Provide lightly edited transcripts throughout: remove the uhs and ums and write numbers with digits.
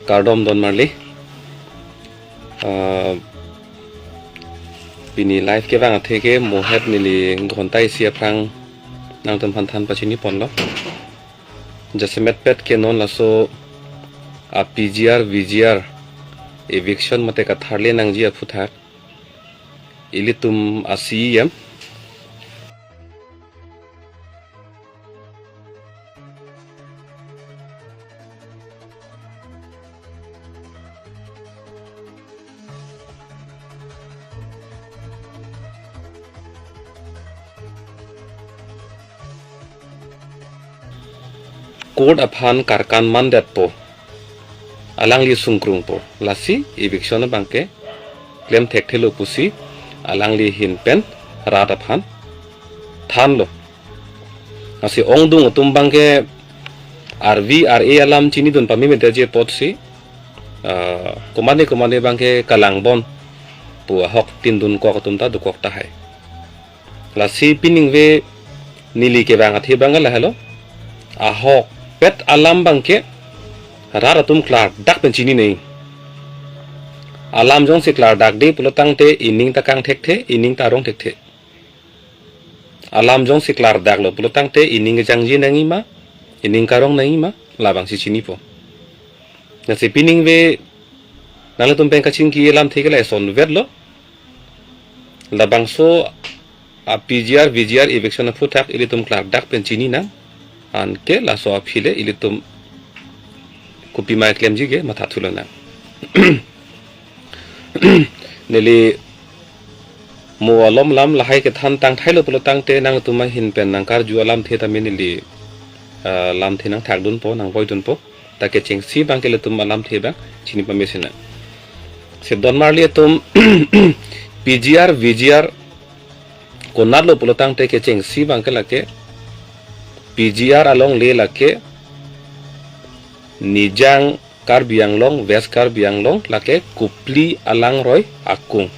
Kardom Don Marley Bini live ke vang theke mohet nili ghontai sia prang nang tam phan pachini ponlo jasemet pet ke non laso a PGR VGR eviction mate ka tharle nang ji aphuthak ilitum asiyam Code aphan karkan mandat po alang li sungkrung po lasi eviction bangke claim thek thelo pusi alang li hin pen rat aphan than lo asi ongdung tum bangke RV RA alam chini dun pami mete je pot si komane bangke kalangbon pu hok tin dun ko tum ta du kok ta hai lasi pining ve nili ke bang athi bangal halo ahok pet alam bangke rara tum klar dak pen chini nei alam jong se klar dak de pulotang te ining takang thek the ining tarong thek the alam jong se klar dak lo pulotang te ining jangji nangi ma ining karong nangi ma labang si chini po na se pining ve nang tum pen kaching ki alam thek la son vet lo labang so a PGR VGR eviction of futak ilitum klar dak pen chini na an ke la so aphile ilitum kopi mai claim ji ge matha thulana neli mo alom lam lahai ke than tang thailo polo tang te nang tuma hin pen nang kar ju alam the ta menili lam the nang thak dun po nang boi dun po ta ke cheng si bang ke le tum alam the bang chini pa mesina se don marli tum PGR VGR konar lo polo tang te ke cheng si bang ke la ke PGR along le lake nijang kar biang long west kar biang long lake kupli alang roy akung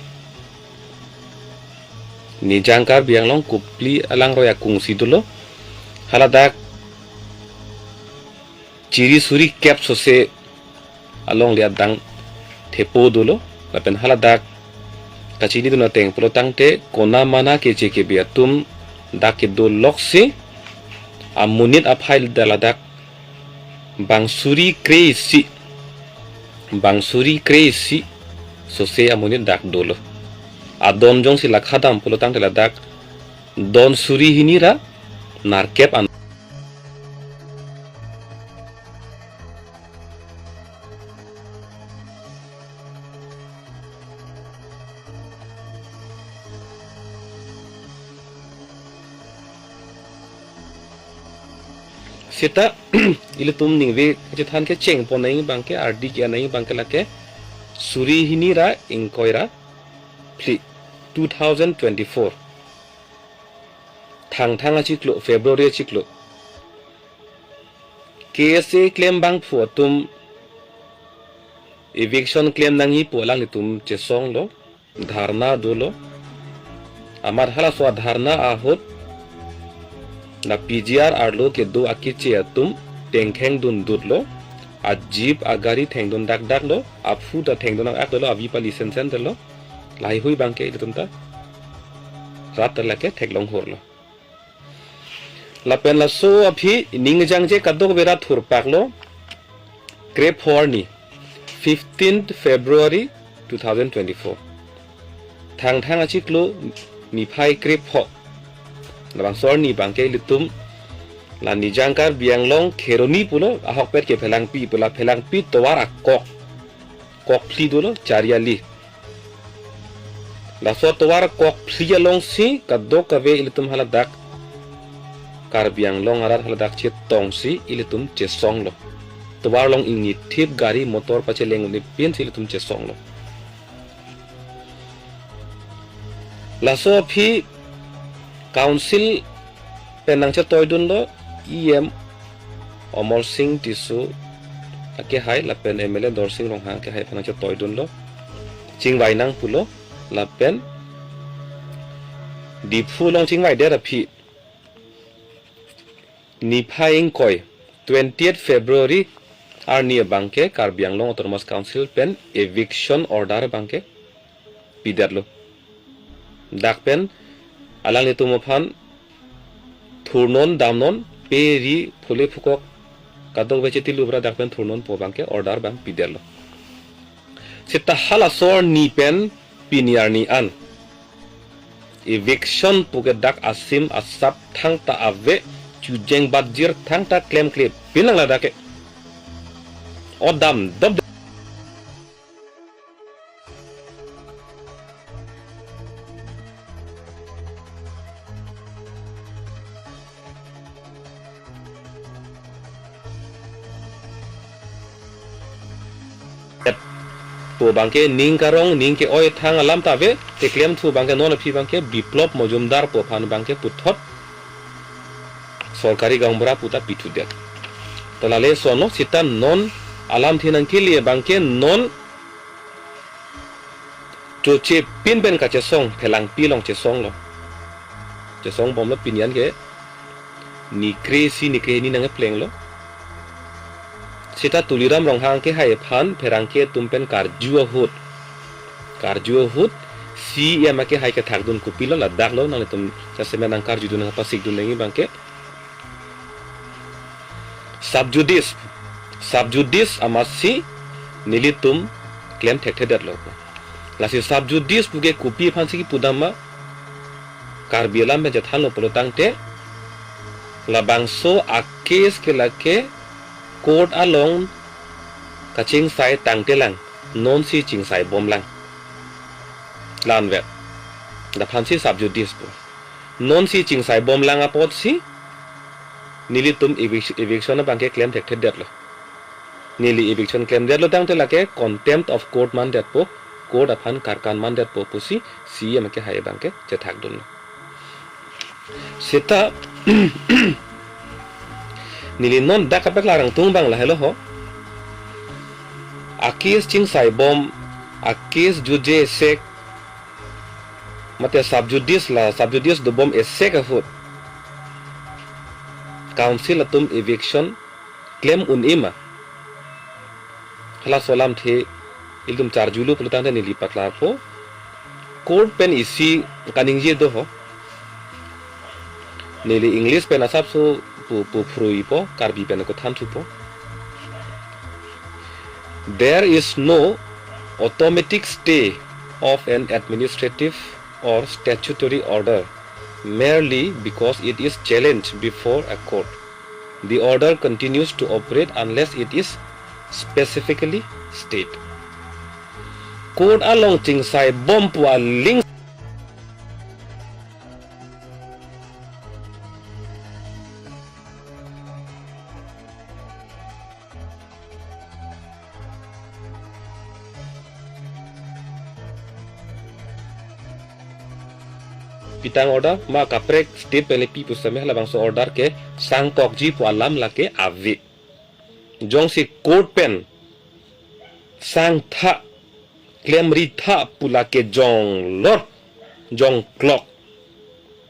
nijang kar biang long kupli alang roy akung sidulo haladak ciri suri cap sose along liat dang thepo dulo lapen haladak kachini duna teng protang te kona mana ke cheke biatum dak do lokse amunit aphail daladak bangsuri crazy sose amunit dak dolo adon jong si lakhadam pulotang daladak don suri hinira narkep an seta ilitum ningve je than ke cheng po nai bang ke RD ke nai bang ke lake suri hinira inkoira pli 2024 thang achiklo February achiklo KSA claim bang phu tum eviction claim nangi po lang tum che song lo dharna dolo amar hala so dharna ahot na PGR arlo ke do akiche atum tengkheng dun dutlo a jeep a gari thengdon dak lo a fu da thengdon ak lo avi pa license lo lai hui bangke itumta rat la ke theklong horlo la pen la so aphi ningjang je kadok bera thur paklo grep horni 15th February 2024 thang achiklo mi phai grep ho labang sor ni bangke litum la nijangkar bianglong kheroni pulo ahok pet ke phelang pi pula phelang pi towar kok pli dolo chariali la so towar kok pli along si kadok kave ilitum haladak kar bianglong arat haladak che tong si ilitum che song lo towar long ingi thip gari motor pache leng ni pin si ilitum che song lo la so phi council penang cha toy dun lo em omol sing tisu ake hai la pen MLA dor sing rong hang ke hai penang cha toy dun lo chingwai nang pulo la pen di phu long chingwai der phi ni phaing koi 20th February Arni bangke Karbi Anglong Autonomous Council pen eviction order bangke pidarlo. Dak pen alang itu mophan thurnon damnon peri phule phukok kadong becheti lubra dak pen thurnon po bangke order bang pidarlo. Sita halasor ni pen piniarni an eviction puke dak asim asap thang ta ave chujeng badjir thang ta claim pinang la dake odam dab po bangke ning karong ning ke oi thang alam tabe te claim thu bangke non phi bangke biplop mojumdar po phan bangke puthot sorkari gambra puta pitu det tolale sono sita non alam thinan ke liye bangke non choche pin ben ka che song phelang pilong che song lo che song bom lo pinyan ke ni kresi ni ke ni nang pleng lo sita tuliram rong hang ke hai phan pherang ke tumpen karjua hut si ya make hai ke thak dun kupilo la dak lo nang tum sa semenang karju dun pa sik dun ngi bangke subjudice amasi nilitum claim thekte dat lo lasi subjudice puge kupi phan siki pudama karbiela me jathan lo polotang te la bangso akes ke lake court along kaching sai tangtelang non si ching sai bomlang lan vet da phansi subjudice po non si ching sai bomlang apot si nilitum eviction bangke claim thekte det lo nili eviction claim det lo tangte lake contempt of court man det po court aphan karkan man det po pusi si amke haye bangke che thak dun seta nili non dakapek larang tungbang la hello ho akis ching sai bom akis juje sek mate subjudice do bom esek afut council atum eviction claim unima hala solam the ilgum charjulu pulutang nili patlar po court pen isi kaningje do ho nili english pen asap so pu frui po karbi pen ko than thu po there is no automatic stay of an administrative or statutory order merely because it is challenged before a court. The order continues to operate unless it is specifically stated. Court along ting sai bom pu a link pitang order ma kaprek state pelepi pusame hala bangso order ke sang tokji pu alam lake avi jong si court pen sang tha claim ri tha pula ke jong lor jong clock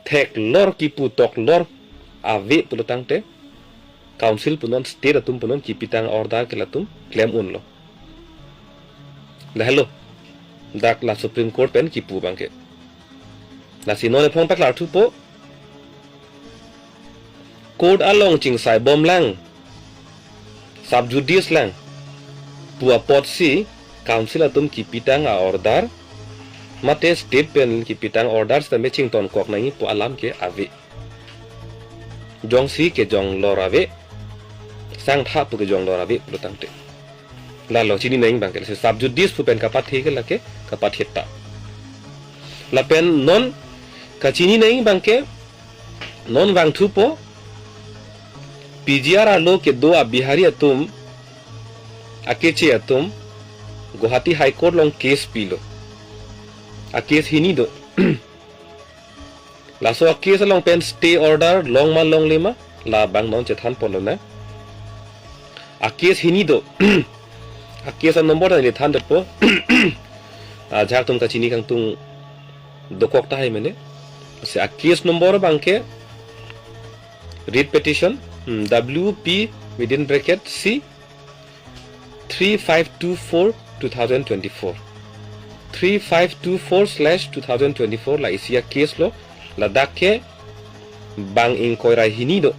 thek lor ki pu tok lor avi pulutang te council punon state atum punon ki pitang order ke latum claim un lo la hello dak la supreme court pen ki pu bangke la sinone phong paklar thu po court along ching sai bom lang subjudice lang pua pot si council atum ki pitang a order mate state pen ki pitang order sa meching ton kok nangi pu alam ke ave jong si ke jong lorave sang tha pu ke jong lorave plutang te la lo chini nang bang ke subjudice pu pen kapat the ke lake kapat heta la pen non kachini nahi bangke non bang thu po PGR alo ke do bihari atum akeche atum Guwahati High Court long case pilo a case hini do la so a case long pen stay order long ma long lema la bang non chethan polo na a case hini do a case number ni than dat po a jak tum kachini kang tung dokok ta hai mene se a case number bangke read petition WP within bracket C 3524/2024 3524/2024 la isia case lo la dakke bang inquiry hinido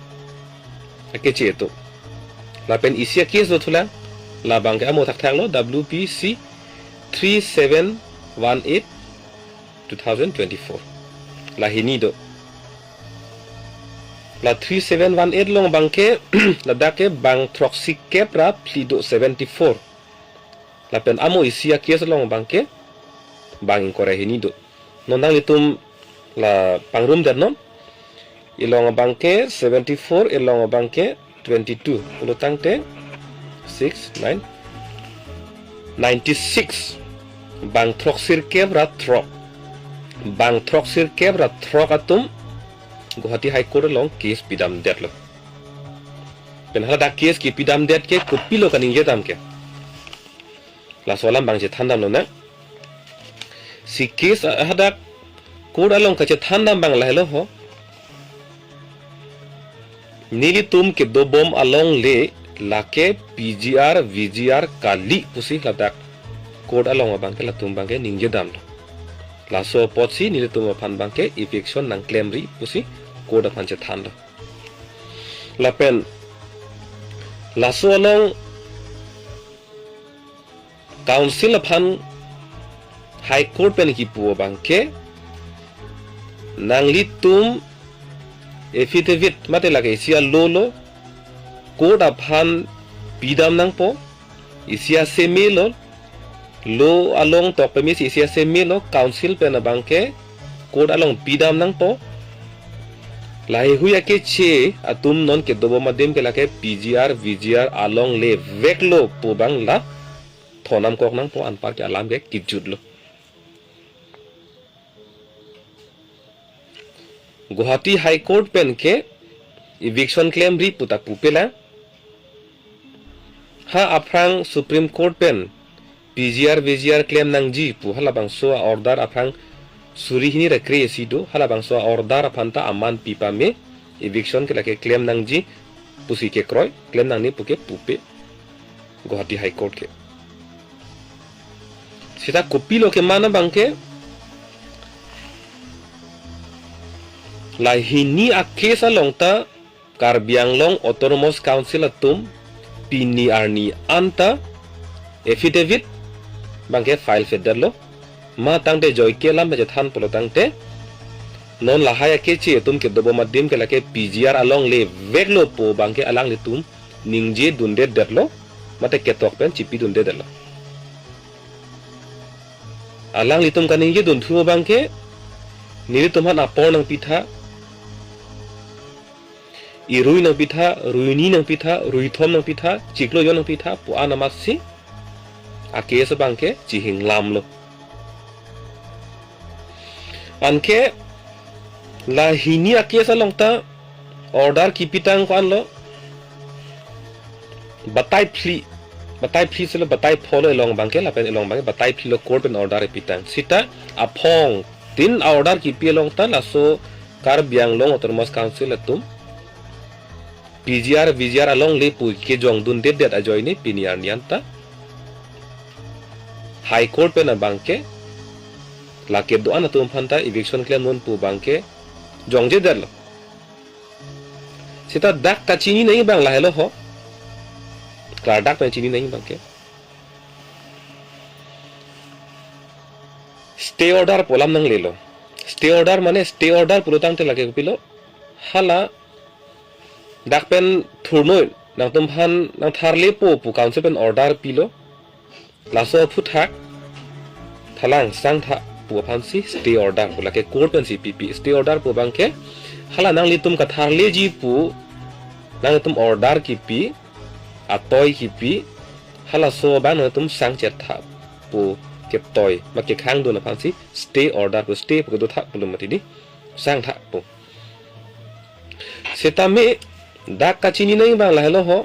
akeche to la pen isia case do thula la bang ke amo thak thang lo WPC 3718/2024 la hinido la 3718 long bangke la dake bang troxy kepra plido 74 la pen amo isia case long bangke bang inquiry hinido nondang litum la pangrum dernom ilong bangke 74 ilong bangke 22 ulutang te 6 9 96 bang troxir kebra trok bang troxir kebra trok atum Guwahati High Court long case pidam det lo pen hala da case ki pidam det ke kupilo kaning jedam ke la solam bang je thandam lo na si case hada court along ka je thandam bang la helo ho nili tum ke do bom along le lake PGR VGR kali pusi ladak court along bang ke la tum bang ke ning jedam lo la so potsi nili tum phan bang ke eviction nang claim ri pusi court phan je thanda la pen la so along council phan high court pen ki pu bang ke nang li tum affidavit mate lage isia lolo court phan pidam nang po isia semelo lo along tok pemis isia semelo council pen bang ke court along pidam nang po lai huya ke che atum non ke dobo madem ke lake PGR VGR along le veklo po bang la thonam kok nang po anpar ke alam ke kijud lo Guwahati High Court pen ke eviction claim ri putak pupela ha aprang Supreme Court pen PGR VGR claim nang ji pu hala bang so order aprang suri hini ra kre sido hala bang so order phanta aman pipa me eviction ke lake claim nang ji pusi ke kroy claim nang ni puke pupe Guwahati High Court ke sita kopilo ke mana bang ke la hini a case alongta Karbiang Long Autonomous Council atum pini arni anta affidavit bangke file federlo ma tangte joy ke lam je than polo tangte non la haya ke che tum ke dobo madim ke lake PGR along le veklo po bangke alang le tum ningje dunde derlo mate ketok pen chipi dunde derlo alang le tum kaningje dun thu bangke nili tumhan apor nang pitha irui nang pitha ruini nang pitha ruithom nang pitha chiklo yo nang pitha pu anamasi ake sa bangke chihing lam lo anke la hini ake sa longta order ki pitang kwan lo batai pli selo batai pholo elong bangke la pen elong bangke batai pli lo court pen order pitang sita aphong tin order ki pi long ta la so Karbiang Long Autonomous Council atum PGR VGR along le pu ke jong dun det det ajoy ni piniar nianta High Court pe na bangke la ke do an atum phanta eviction claim non pu bangke jong je der lo sita dak ka chini nahi bang la helo ho klar dak pe chini nahi bangke stay order polam nang lelo stay order mane stay order pulutang te lage pilo hala dakpen thurnoi nang tumphan nang tharle po pu council pen order pilo laso phuthak thalang sang tha pu phansi stay order pulake court pen CPP stay order pu bangke hala nang litum ka tharle ji pu nang tum order ki pi atoi ki pi hala so ban tum sang chet tha pu ke toy ma ke khang do na phansi stay order pu stay pu do tha pulum mati di sang tha pu setame dak kachini nai bang la helo ho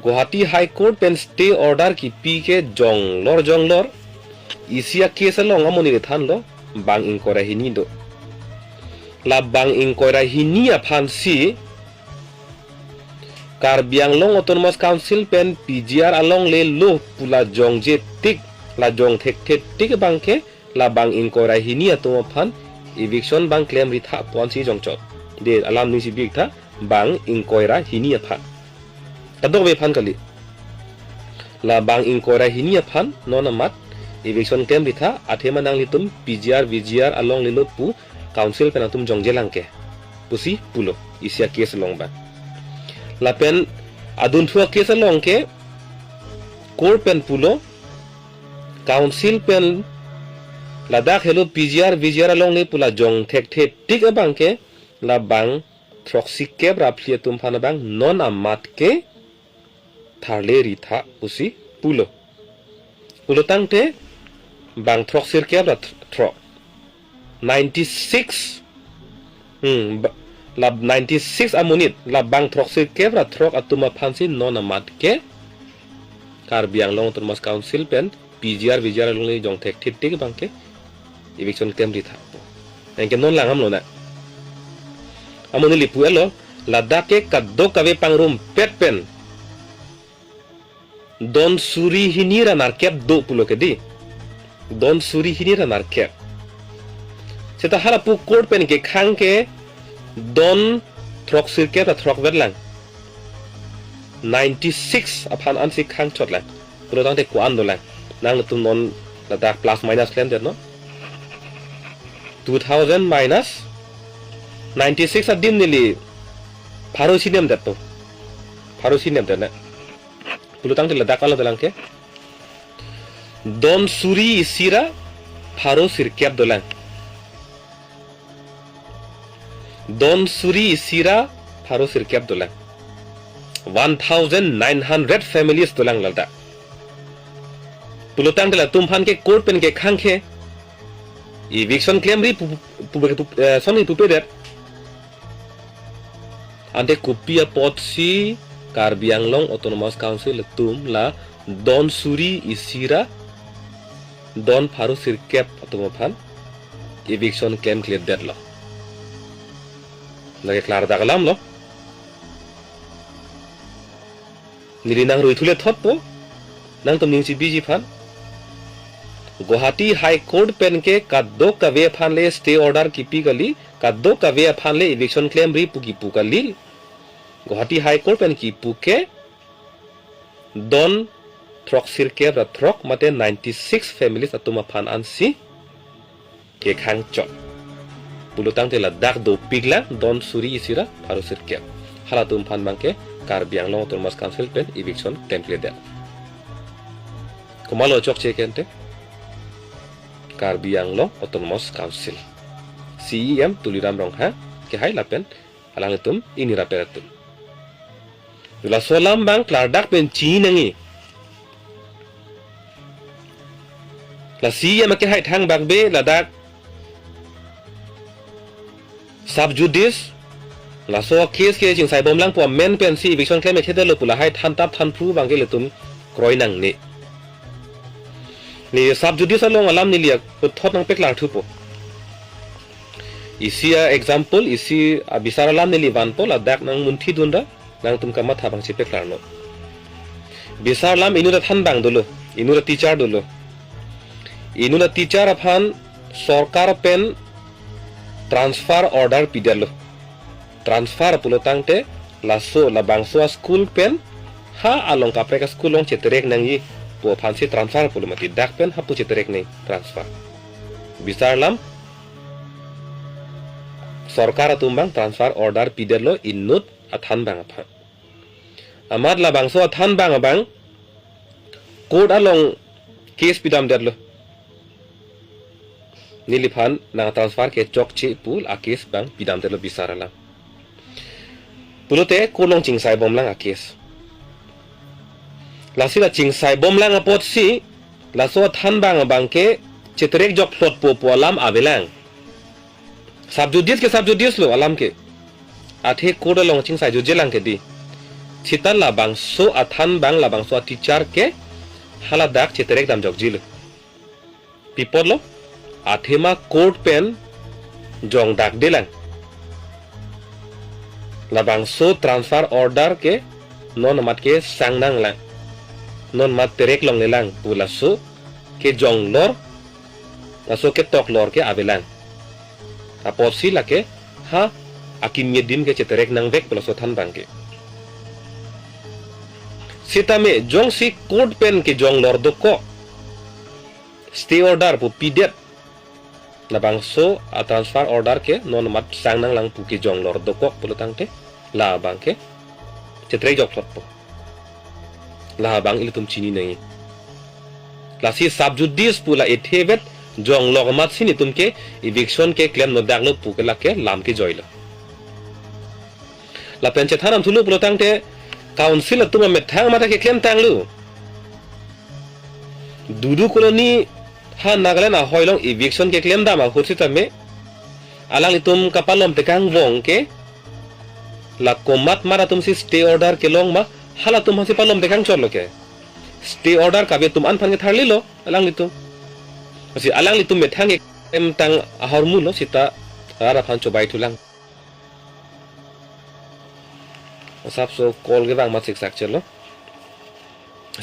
Guwahati High Court pen stay order ki pi ke jong lor isia case long amoni re than lo bang inkora hini do la bang inkora hini a phansi Karbi Anglong Autonomous Council pen PGR along le lo pula jong je tik la jong thek thek tik bangke la bang inquiry hini atoma phan eviction bang claim ritha pon si jong chot de alam ni si big tha bang inquiry hini phan kadok be phan kali la bang inquiry hini phan non amat eviction claim ritha athema nang litum PGR VGR along le lo pu council pen atum jong je langke pusi pulo isia case long ba la pen adun thua case long ke court pen pulo council pen Ladakh hello PGR VGR along le pula jong thek thek tik abang ke la bang troxy ke rapli tum phana bang non amat ke tharle ritha pusi pulo tangte bang troxy ke ra tro 96 la 96 amunit la bang troxy ke ra trok atuma phansi non amat ke Karbi Anglong Autonomous Council pen PGR VGR along le jong thek thek tik bang ke eviction claim ritha engke non lang hamlo na amoni lipu elo Ladakh ke kaddo kave pangrum pet pen don suri hinira narkep do pulo ke di don suri hinira narkep seta hala pu court pen ke khang ke don throk sir ke ta throk verlang 96 aphan ansi khang chot lang pulo tang te ko ando lang nang tum non Ladakh plus minus claim det no 2000 minus 96 adim nili pharosinium datto pharosinium dana pulutang tila dakala dalang ke don suri isira pharosir kep dolang don suri isira pharosir kep dolang 1900 families dolang lalda pulutang tila tumphan ke court pen ke khang ke eviction claim ri soni pupedet ante kupia potsi Karbi Anglong Autonomous Council tum la don suri isira don pharu sirkep atuma phan eviction claim clear det lo lage klar dagalam lo nilinang roi thule thot po nang tum ningsi biji phan Guwahati High Court pen ke kaddo kave phanle stay order kipi gali kaddo kave phanle eviction claim ri puki pukali Guwahati High Court pen ki puke don throk sirke ra throk mate 96 families atuma phan ansi ke khang chot pulutang te Ladakh do pigla don suri isira pharu sirke hala tum phan bangke Karbi Anglong Autonomous Council pen eviction claim clear der komalo chok che kente Karbi Anglong Autonomous Council CEM tuliram rong ha ke hai lapen alang tum ini raperatum la solam bang Ladakh pen chinangi la CEM ke hai thang bang be Ladakh sub judice la so case ke jing sai bom lang po men pen si eviction claim ke lo pula hai than tap than phu bang ke le tum kroi nang ni sub judice along alam ni liak thot nang pek lang thu po isia example isi abisar alam ni livan po Ladakh nang munthi dunda nang tum kama thabang si pek lang no bisar lam inura than bang dolo inura teacher aphan sarkar pen transfer order pidalo transfer pulotang te laso la bangso school pen ha along ka preka school long cheterek nangi po phansi transfer pulumati dak pen ha pu cheterek nei transfer bisar lam sarkar tumbang transfer order pidalo innut athan bang apha amad la bangso athan bang abang court along case pidam derlo niliphan na transfer ke chok chi pul a case bang pidam derlo bisar lam pulote kolong chingsai bom lang a case lasila chingsai bom lang a pot si laso athan bang abang ke cheterek jok plot po alam avelang subjudice lo alam ke athe koda long ching sai juje lang ke di chitan la bang so athan bang la bang so teacher ke hala dak cheterek dam jok jil people lo athema court pen jong dak delang la bang so transfer order ke non mat ke sang nang lang non mat terek long le lang pula so ke jong lor aso ke tok lor ke avelang aposi la ke ha akim yedim ke terek nang vek pula so than bang ke sitame jong si code pen ke jong lor do ko stay order pu pidet na bangso a transfer order ke non mat sang nang lang pu ke jong lor do ko pulutang te la bang ke cetre jok lot po la bang il tum chini nai la si subjudice pula ethevet jong log mat sini tum ke eviction ke claim no daglo pu ke la ke lam ke joilo la pen che thanam thulu pulutang te council tum me thang mata ke claim tanglu dudu koloni ha nagaland a hoilong eviction ke claim dama hosita me alang itum kapalom te kang wong ke la komat mara tum si stay order ke long ma hala tum hasi palom te kang cholo ke stay order ka be tum an phan ke tharli lo alang litum asi alang litum me thang em tang ahor mu lo sita ara phan cho bai thulang sap so call ge bang ma sik sak chelo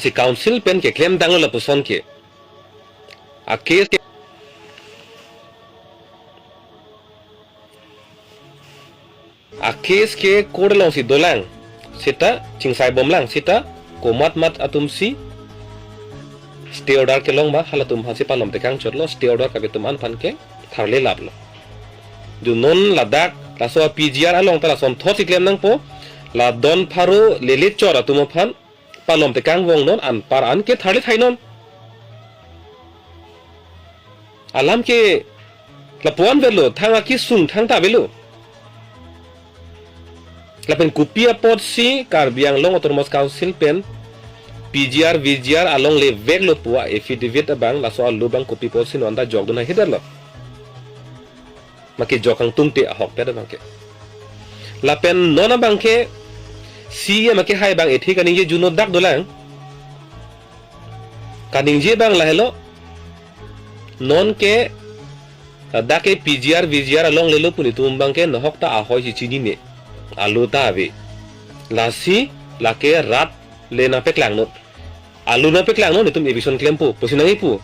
si council pen ke claim dang lo puson ke a case ke a case ke kodalong si dolang sita chingsai bomlang sita komat mat atum si stay order ke long ma halatum hasi palom te kang chotlo stay order ka betum an phan ke tharle lablo du non ladak la so pgr along tala som thosi claim nang po la don pharo lelit chora tum phan palom te kang wong non an par an ke tharle thainon alam ke lapuan velo thanga ki sung thang ta velo lapen kupia pot si karbiang long autonomous council pen pgr vgr along le veg lo puwa affidavit abang la so alu bang kopi pot si nonda jog duna hidar lo make jokang tungte ahok pe bang ke lapen nona bang ke si make hai bang ethi kaning je juno dak dolang kaning je bang la hello non ke dake pgr vgr along le lo puni tum bang ke nohok ta ahoy si chini ne alu ta ave lasi lake rat lena peklang not alu na peklang no tum eviction claim pu posinangi pu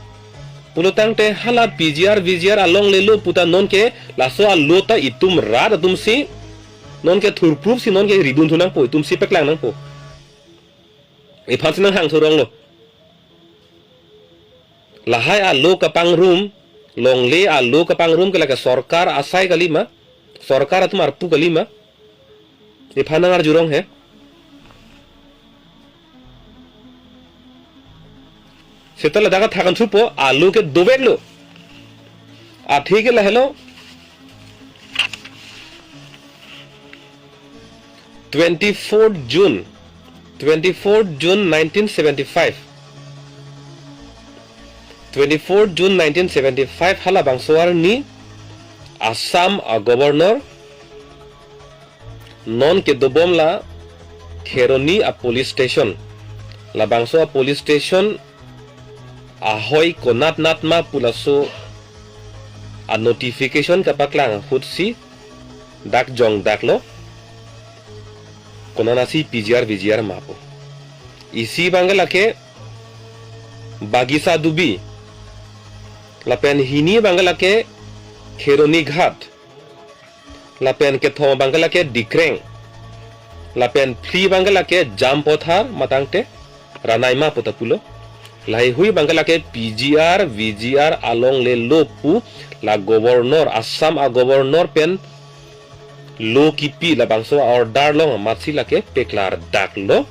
pulutang te hala pgr vgr along le lo puta non ke laso alu ta itum rat tum si non ke thur proof si non ke ribun thunang pu tum si peklang nang pu e phansin hang thurong lo lahai alu kapang room longle alu kapang room ke laka sarkar asai kalima sarkar atum arpu kalima e phanangar jurong he setala daga thakan thupo alu ke dobek lo athi ke lahelo 24 June 1975 24 June 1975 hala bangsoar ni Assam governor non ke dobom la Kheroni a police station la bangso a police station ahoy konat natma pulaso a notification kapaklang hutsi dak jong daklo konana si pgr vgr mapo isi bangala ke bagisa dubi lapen hini bangala ke Kheroni ghat lapen ke thom bangala ke dikreng lapen phri bangala ke jam pothar matangte ranaima potapulo lai hui bangala ke pgr vgr along le lopu la governor Assam a governor pen lo kipi la bangso order long matsi la ke peklar dak lo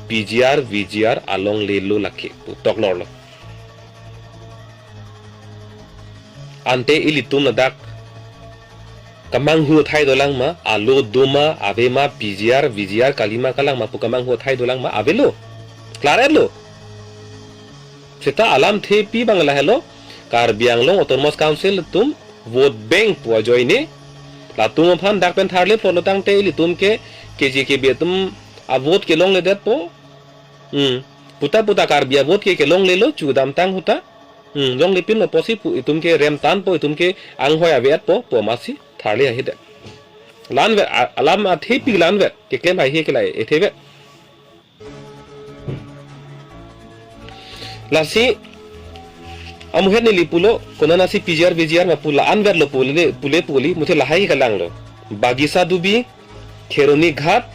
pgr vgr along le lo la ke tok lor lo ante ilitum na dak kamang hu thai dolang ma alo doma avema pgr vgr kalima kalang ma pukamang hu thai dolang ma avelo clarelo seta alam the pi bangla hello karbiang long autonomous council tum vote bank po joine la tum phan dak pen tharle polo tang te ilitum ke kg ke betum a vote ke long le det po puta puta karbia vote ke long le lo chudam tang huta long le pin lo posi pu itum ke rem tan po itum ke ang hoya vet po masi tharle hi de lan ve alam a the pi lan ve ke klem hai he ke lai e the ve lasi amuhet ni lipulo konana si PGR ma pula anver lo puli muthe lahai kalang lo bagisa dubi kheroni ghat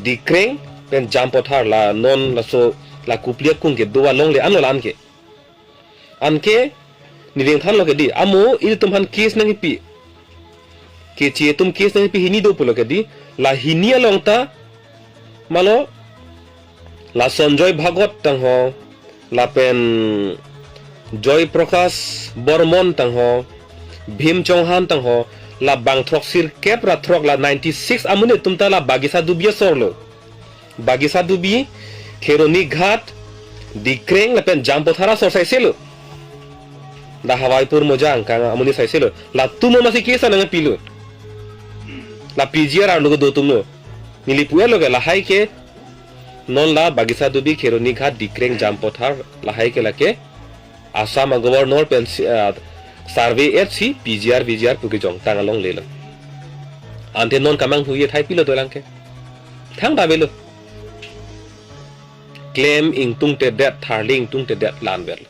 dikreng pen jampothar la non la so la kuplia kung ke dowa long le anolan ke anke niring than lo ke di amo il tum han case nang pi ke che tum case nang pi hini do pulo ke di la hinia long ta malo la Sanjoy Bhagot tang ho la pen Joy Prakash Bormon tang ho Bhim Chauhan tang ho la bang throk sir kep ra throk la 96 amune tumta la bagisa dubi sorlo bagisa dubi kheroni ghat dikreng la pen jampothara sor sai selo da hawaipur mojang kang amuni sai selo la tumo masi kesa nang pilu la PGR ar logo do tumno nilipuya loge la hai ke non la bagisa dubi kheroni ghat dikreng jampothar la hai ke lake Assam Governor pen survey HC PGR puki jong tangalong lelo ante non kamang huye thai pilo dolangke thang da belo claim ing tung te det tharling tung te det lan bel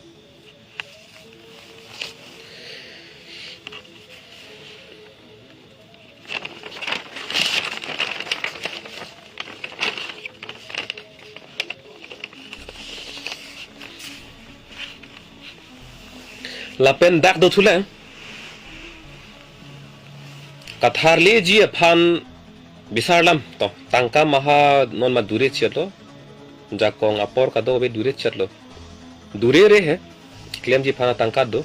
lapen dak do thule katharli ji phan bisarlam to tangka maha non ma dure chelo jakong apor ka do be dure chelo dure re he claim ji phan tangka do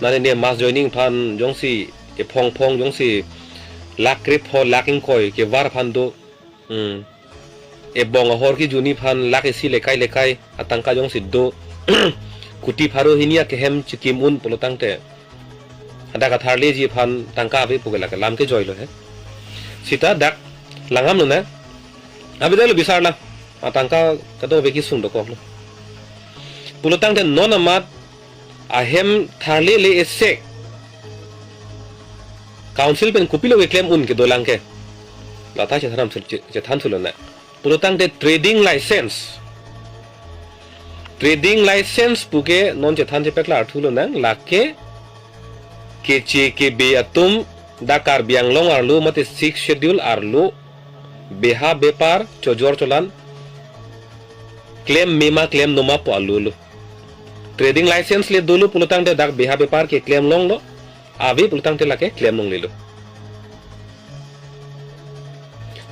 nane ne mass joining phan jongsi e phong jongsi lakrip ho laking koi ke war phan do e bong hor ki juni phan lak si lekai atangka jongsi do kuti pharo hinia ke hem chikim un polotang te ada ka tharle ji phan tangka be pugela ka lam ke joilo he sita dak langam no na abidalo bisarla atangka ka do be ki sung do ko polotang te non amat ahem tharle le esek council pen kupilo ke claim un ke dolang ke lata che tharam che than thulo na polotang te trading license puke non che than che pekla thulo nang lakke ke che ke be atum dakar biang long arlu mate 6 schedule arlu beha bepar chojor cholan claim mema claim noma po alulu trading license le dulu pulutang de dak beha bepar ke claim long lo avi pulutang te lake claim long lelo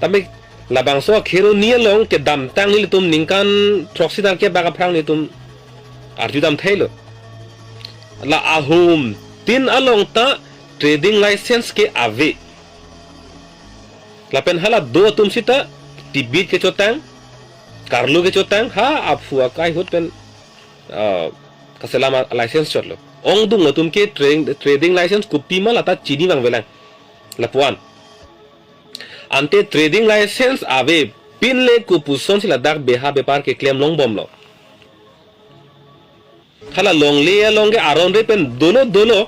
tambe labang so khero nia long ke dam tang ni tum ningkan troxidal ke baga phrang ni tum arju dam thailo la ahum tin along ta trading license ke ave la pen hala do tum sita tibit ke chotang karlu ke chotang ha afua kai hot pen kaselama license chotlo ong dung tum ke trading license kupi mala ta chini bang velang la puan ante trading license ave pinle kupuson sila dak beha bepar ke claim long bomlo khala long le long ge aron re pen dolo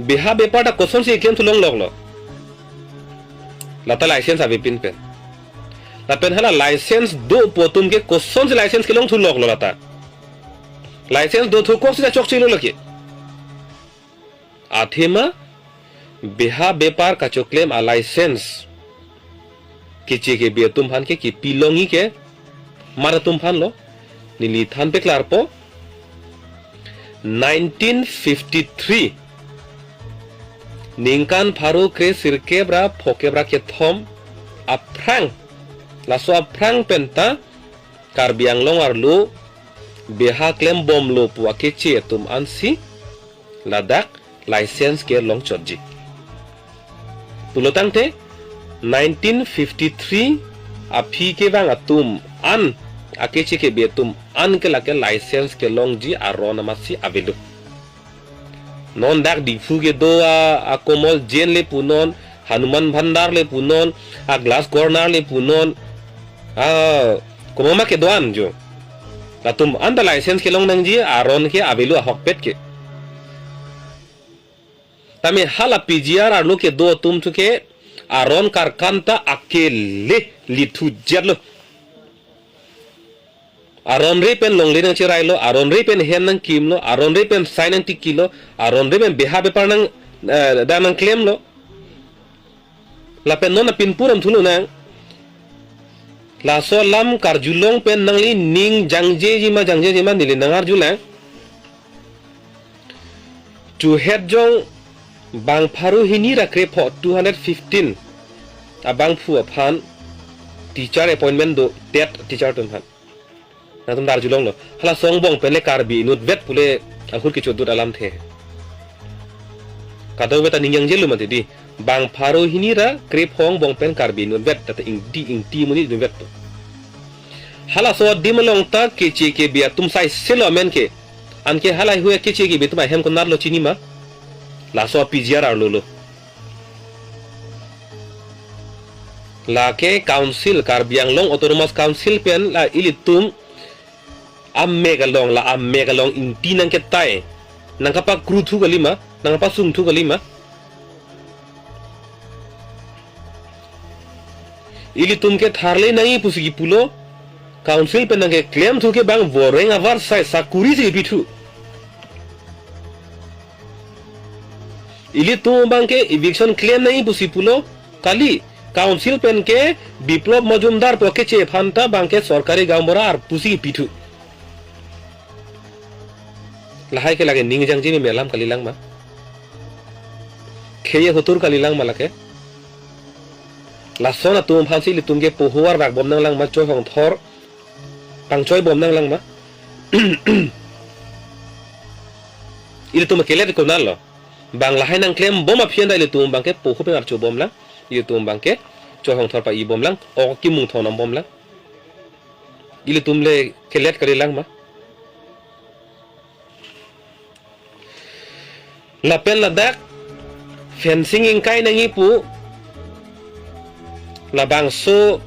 beha bepar ta koson si claim long loglo lata license ave pin pen la pen hala license do potum ke koson si license ke long thu loglo lata license do thu ko si chok chilo laki athema beha bepar ka cho claim a license kiche ke be tum phan ke ki pilongi ke mara tum phan lo nili than pe klar po 1953 ningkan pharo kre sirke bra phoke bra ke thom aprang la so aprang penta karbiang long arlu beha claim bom lo pu ke che tum ansi ladak license ke long chodji tulotang te 1953 api ke bang atum an akeche ke betum an ke lake license ke long ji arona masi avelu non dak di fuge do a komol jen le punon hanuman bhandar le punon a glass corner le punon komoma ke doan jo latum an da license ke long nang ji aron ke avelu a hokpet ke tame hala PGR ar lo ke do tum thuke aron karkanta akele litu jerlo aron re pen long le nang chirai lo aron re pen hen nang kim lo aron re pen sign nang tiki lo aron re pen beha be par nang da nang claim lo la pen non na pin puram thulu nang la so lam kar julong pen nang li ning jangje ji ma nili nangar julang to head jong bang pharu hini ra kre pho 215 abang phu aphan teacher appointment do tet teacher tum phan na tum dar julong lo hala song bong pele kar bi nut vet pule akhur ki chodut alam the kadaw beta ningyang jelu mate di bang pharu hini ra kre phong bong pen kar bi nut vet ta ing ti muni nut vet to hala so dimlong ta ke che ke bia tum sai selo men ke anke halai hue ke che ke bi tum hem ko nar lo chini ma la so PGR ar lo la ke council Karbiang Long autonomous council pen la ilitum megalong inti nang ke tai nang kapa kru thu galima nang kapa sung thu galima ilitum ke tharle nai pusigi pulo council pen nang ke claim thu ke bang voreng avar sai sakuri si bithu ilitum bang ke eviction claim nai pusi pulo kali council pen ke biplop majumdar poke che phanta bangke sorkari gambora ar pusi pitu lahai ke lage ningjang ji melam kalilang ma kheye hotur kalilang malake lasona tum phansi li tumge pohuar rak bom nang lang ma choi hong thor pangchoi bom nang lang ma ili tum kele ko nalo bang lahai nang claim bom aphian dai li tum bangke pohu pe ar chu bom lang YouTube bangke cho hong thor pa i bom lang o ki mung thon bom lang ile tumle kelet kari lang ma la pen la dak fencing ing kai nangi pu la bang so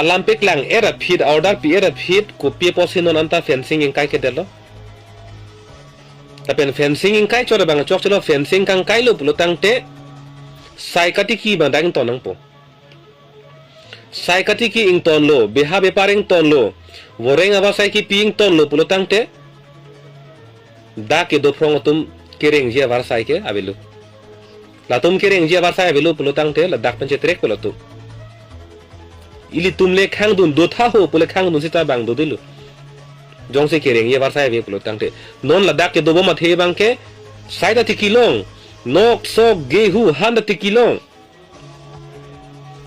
Olympic lang era feed order pi era feed ko pi posinon anta fencing ing kai ke delo la pen fencing ing kai chora bang chok chlo fencing kang kai lo pulo tang te saikati ki bandang tonang po saikati ki ing ton lo beha beparing ton lo woreng aba sai ki ping ton lo pulotang te da ke do prong tum kereng ji avar sai ke abelu la tum kereng ji avar sai abelu pulotang te la dak panche trek pulotu ili tumle khang dun do tha ho pule khang dun sita bang do dilu jong se kereng ji avar sai be pulotang te non la dak ke do boma the bang ke saida ti kilong nok sok gehu 100 kilong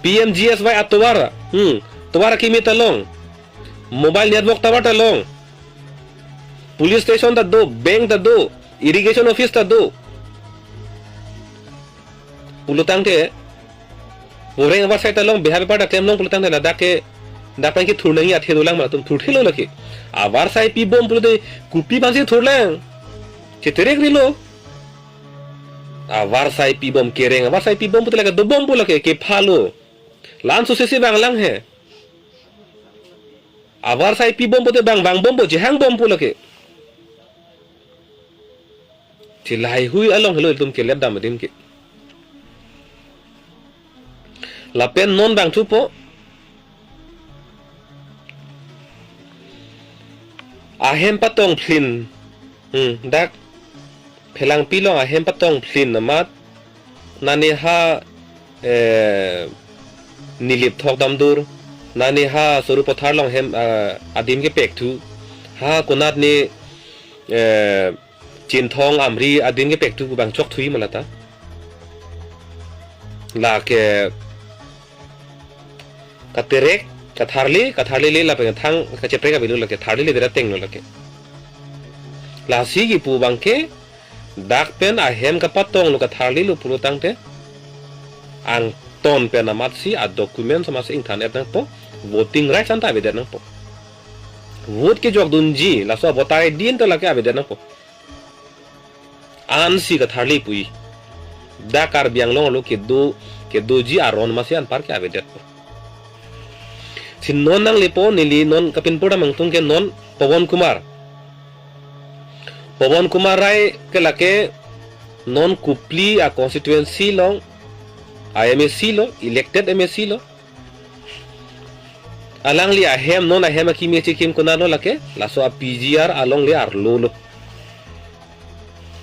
PMGSY atwara tawara kimi talong mobile network tawata long police station ta do bank ta do irrigation office ta do pulutang te oreng abar sai talong behar pada claim long pulutang te lada ke dapan ki thurnangi athe dolang ma tum thurthelo laki abar sai pi bom pulute kupi basi thurlang chetere grilo avar sai pi bom kereng avar sai pi bom putela do bom pula ke phalo lan so se bang lang he avar sai pi bom pute bang bom bo je hang bom pula ke tilai hui along helo tum ke ledam dim ke la pen non bang tupo ahem patong phin dak phelang pilong a hem patong phlin namat nani ha nilip thok damdur nani ha soru pothar long hem adim ke pek thu ha konat ni chin thong amri adim ke pek thu bang chok thui malata la ke katerek katharli le la pe thang ka chepre ka bilu la ke tharli le dera teng no la ke la si gi pu bang ke dak pen a hem ka patong lu ka tharli lu pulu tangte ang ton pen amat si a document sama se internet nang po voting rights anta abeder nang po vote ke jok dunji la so votai din to la ke abeder nang po an si ka tharli pui dakar biang long lu ke do ji aron masi an par ke abeder po sin non nang lepo nili non kapin poda mangtung ke non Pawan Kumar Rai ke lake non kupli a constituency long a MSC lo elected MSC lo alang li ahem non ahem kimi chikim kunano lake laso a PGR along li arlo lo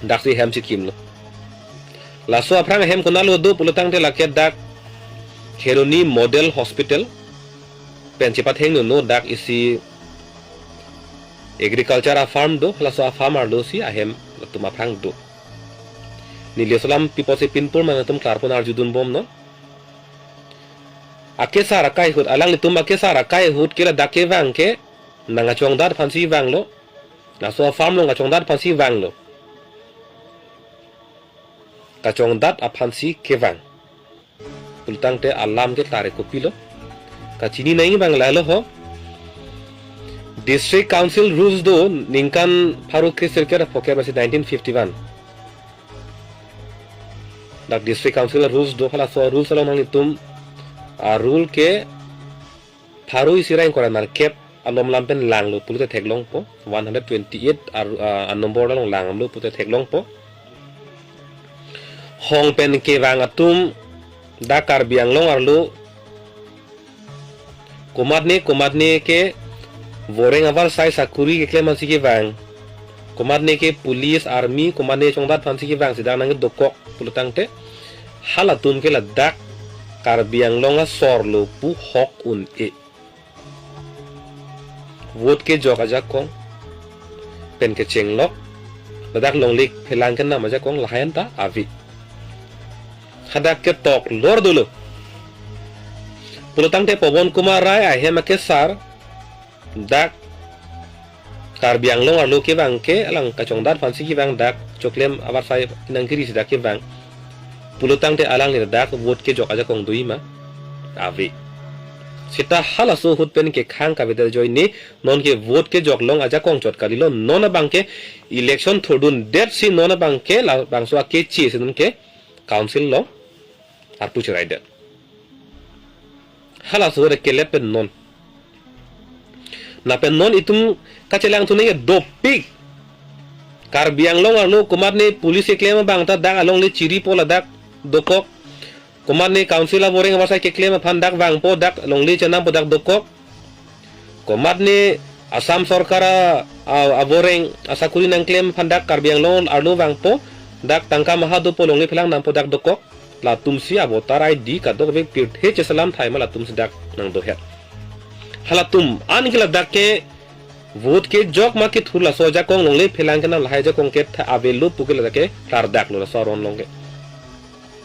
dak si hem chikim lo laso aprang hem kunalo do pulutang de lake dak Heroni Model Hospital pencepat heng no dak isi agriculture a farm do laso a farmer do si ahem tum aprang do ni lesolam pipo se pinpur manatum karpon arjudun bom no ake sara kai hut alang litum ake sara kai hut kila dake wang ke nanga chong dar phansi wang lo na so farm lo nga chong dar phansi wang lo ka chong dat a phansi ke wang pultang te alam ke tare ko pilo ka chini nahi wang la lo ho district council rules do ningkan faruk ke circular poke basi 1951 dak district council rules do khala so rules lo mang litum rule ke faru isirain kora nar kep alom lampen lang lo pulute theklong po 128 ar number long lang lo pulute theklong po hong pen ke wang atum dakar biang long arlo komatne ke voreng avar sai sakuri ke kleman sike wang komatne ke police army komatne chongdat phansi ke wang sidang nang dokok pulutang te halatum ke ladak karbiang longa sorlo pu hok un e vote ke jok aja kong pen ke chenglok ladak longlik phelang kan nama aja kong lahayan ta avi hadak ke tok lor dulu pulutang te Pawon Kumar Rai ahem ke sar dak karbiang long arlo ke bang ke alang kachong dar phansi ki bang dak choklem abar sai nang kiri sidak ke bang pulutang te alang ni dak vote ke jok aja kong dui ma avi sita halaso hut pen ke khang ka bedar joy ni non ke vote ke jok long aja kong chot kalilo nona bang ke election thodun det si nona bang ke la bang so ke chi sin ke council lo ar pu chirai de halaso re ke lepen non na pen non itum kachelang tu ne dopik karbiang long arlo kumar ne police claim bang ta dak along le chiri pola dak dokok kumar ne council boring awasai ke claim phan dak wang po dak long le chanam po dak dokok kumar ne asam sarkara aboring asakuri nang claim phan dak karbiang long arlo wang po dak tangka mahadu po long le phelang nam po dak dokok la tumsi abotar id ka dok be pir he che salam thai mala tum dak nang do het halatum an kila dak ke vote ke jok ma ke thula soja kong long le phelang kana lahai ja kong ke tha avelu pukela ke tar dak lo soron long ke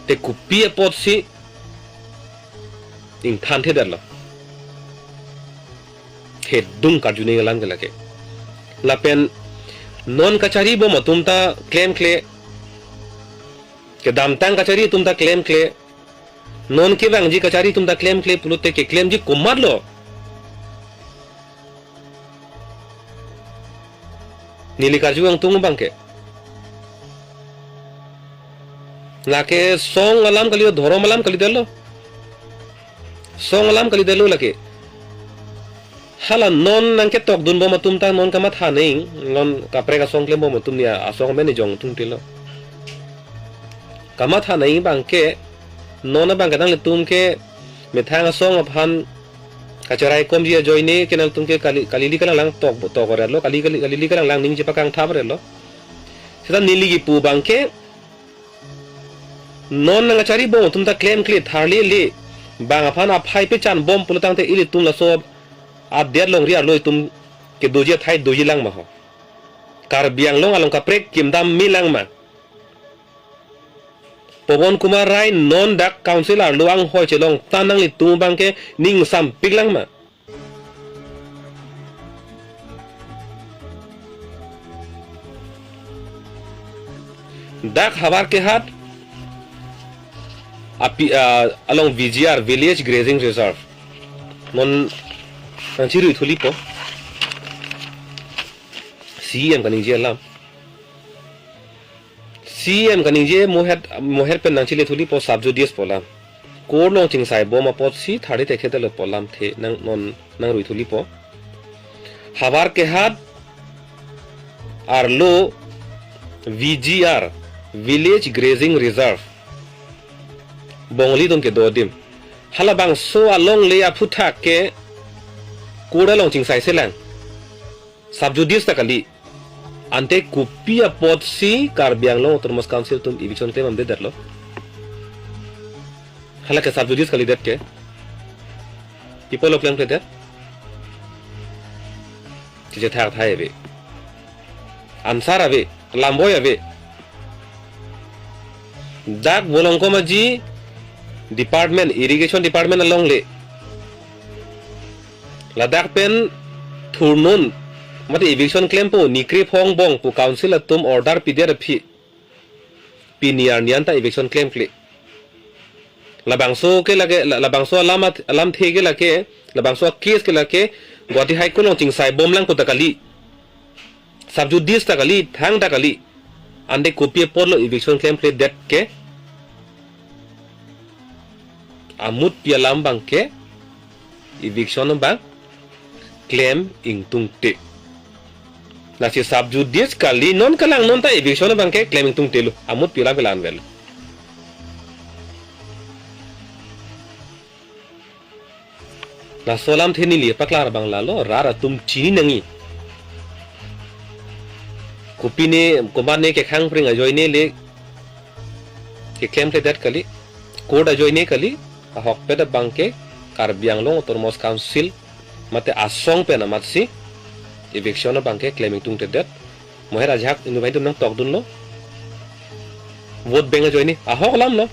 te kupi pot si ing than the dal he dung ka juni lang ke lake la pen non kachari bo matum ta claim kle ke dam tang kachari tum ta claim kle non ke bang ji kachari tum ta claim kle pulute ke claim ji kumar lo Nilikarju ang tungo bangke lake song alam kali dhoro malam kali delo song alam kali delo lake hala non nangke tok dun bo matum ta non kamat haning non kapre ka song klem bo matum nia asong meni jong tung tilo kamat haning bangke non bangke dang letum ke methang song aphan kacarai kom dia joini kenal tungke kali kala lang tok ore lo kali kala lang ning jepakang thabre lo sita nili gi pu bangke non nang chari bo tum ta claim kle tharli li bang aphan a phai pe chan bom pulutang te ili tum la so a der long ri a loi tum ke doje thai doji lang ma ho kar biang long along ka prek kim dam mi lang ma Pawon Kumar Rai non dak councilor luang hoi chelong tanang li tum bangke ning sam piglang ma dak havar ke hat api along VGR village grazing reserve non chiru thuli po CM kaning je lam CM kaning je moher pen nang chile thuli po subjudice polam kor long ching sai boma pot si thari te khedel polam the nang non nang rui thuli po havar ke hat arlo VGR village grazing reserve bongli dong ke dodim halabang so along le aphutha ke koda long ching sai selang subjudice takali ante kupia pot si karbiang long autonomous council tum eviction claim am de darlo halaka subjudice kali det ke people of claim that je thar thai be ansar ave lamboy ave dak bolong ko maji department irrigation department along le ladak pen thurnun mate eviction claim po nikri phong bong pu council atum order pidera phi piniar nianta eviction claim kle labangso ke lage labangso alam thege lake labangso case ke lake Guwahati High Court long chingsai bom lang ko takali subjudice takali thang takali ande kopie porlo eviction claim kle det ke amut pialam bang ke eviction bang claim ingtung te na si subjudice kali non kalang non ta eviction bang ke claim ingtung te lo amut pialam pelan vel na solam theni li paklar bang lalo rara tum chini nangi kupine komane ke khang pring ajoine le ke claim te dat kali code ajoine kali hok peda bang ke karbiang long autonomous council mate asong pe na matsi eviction bang ke claiming tung te det moher ajak inu bai tum nang tok dun lo vote benga joini ahok lam lo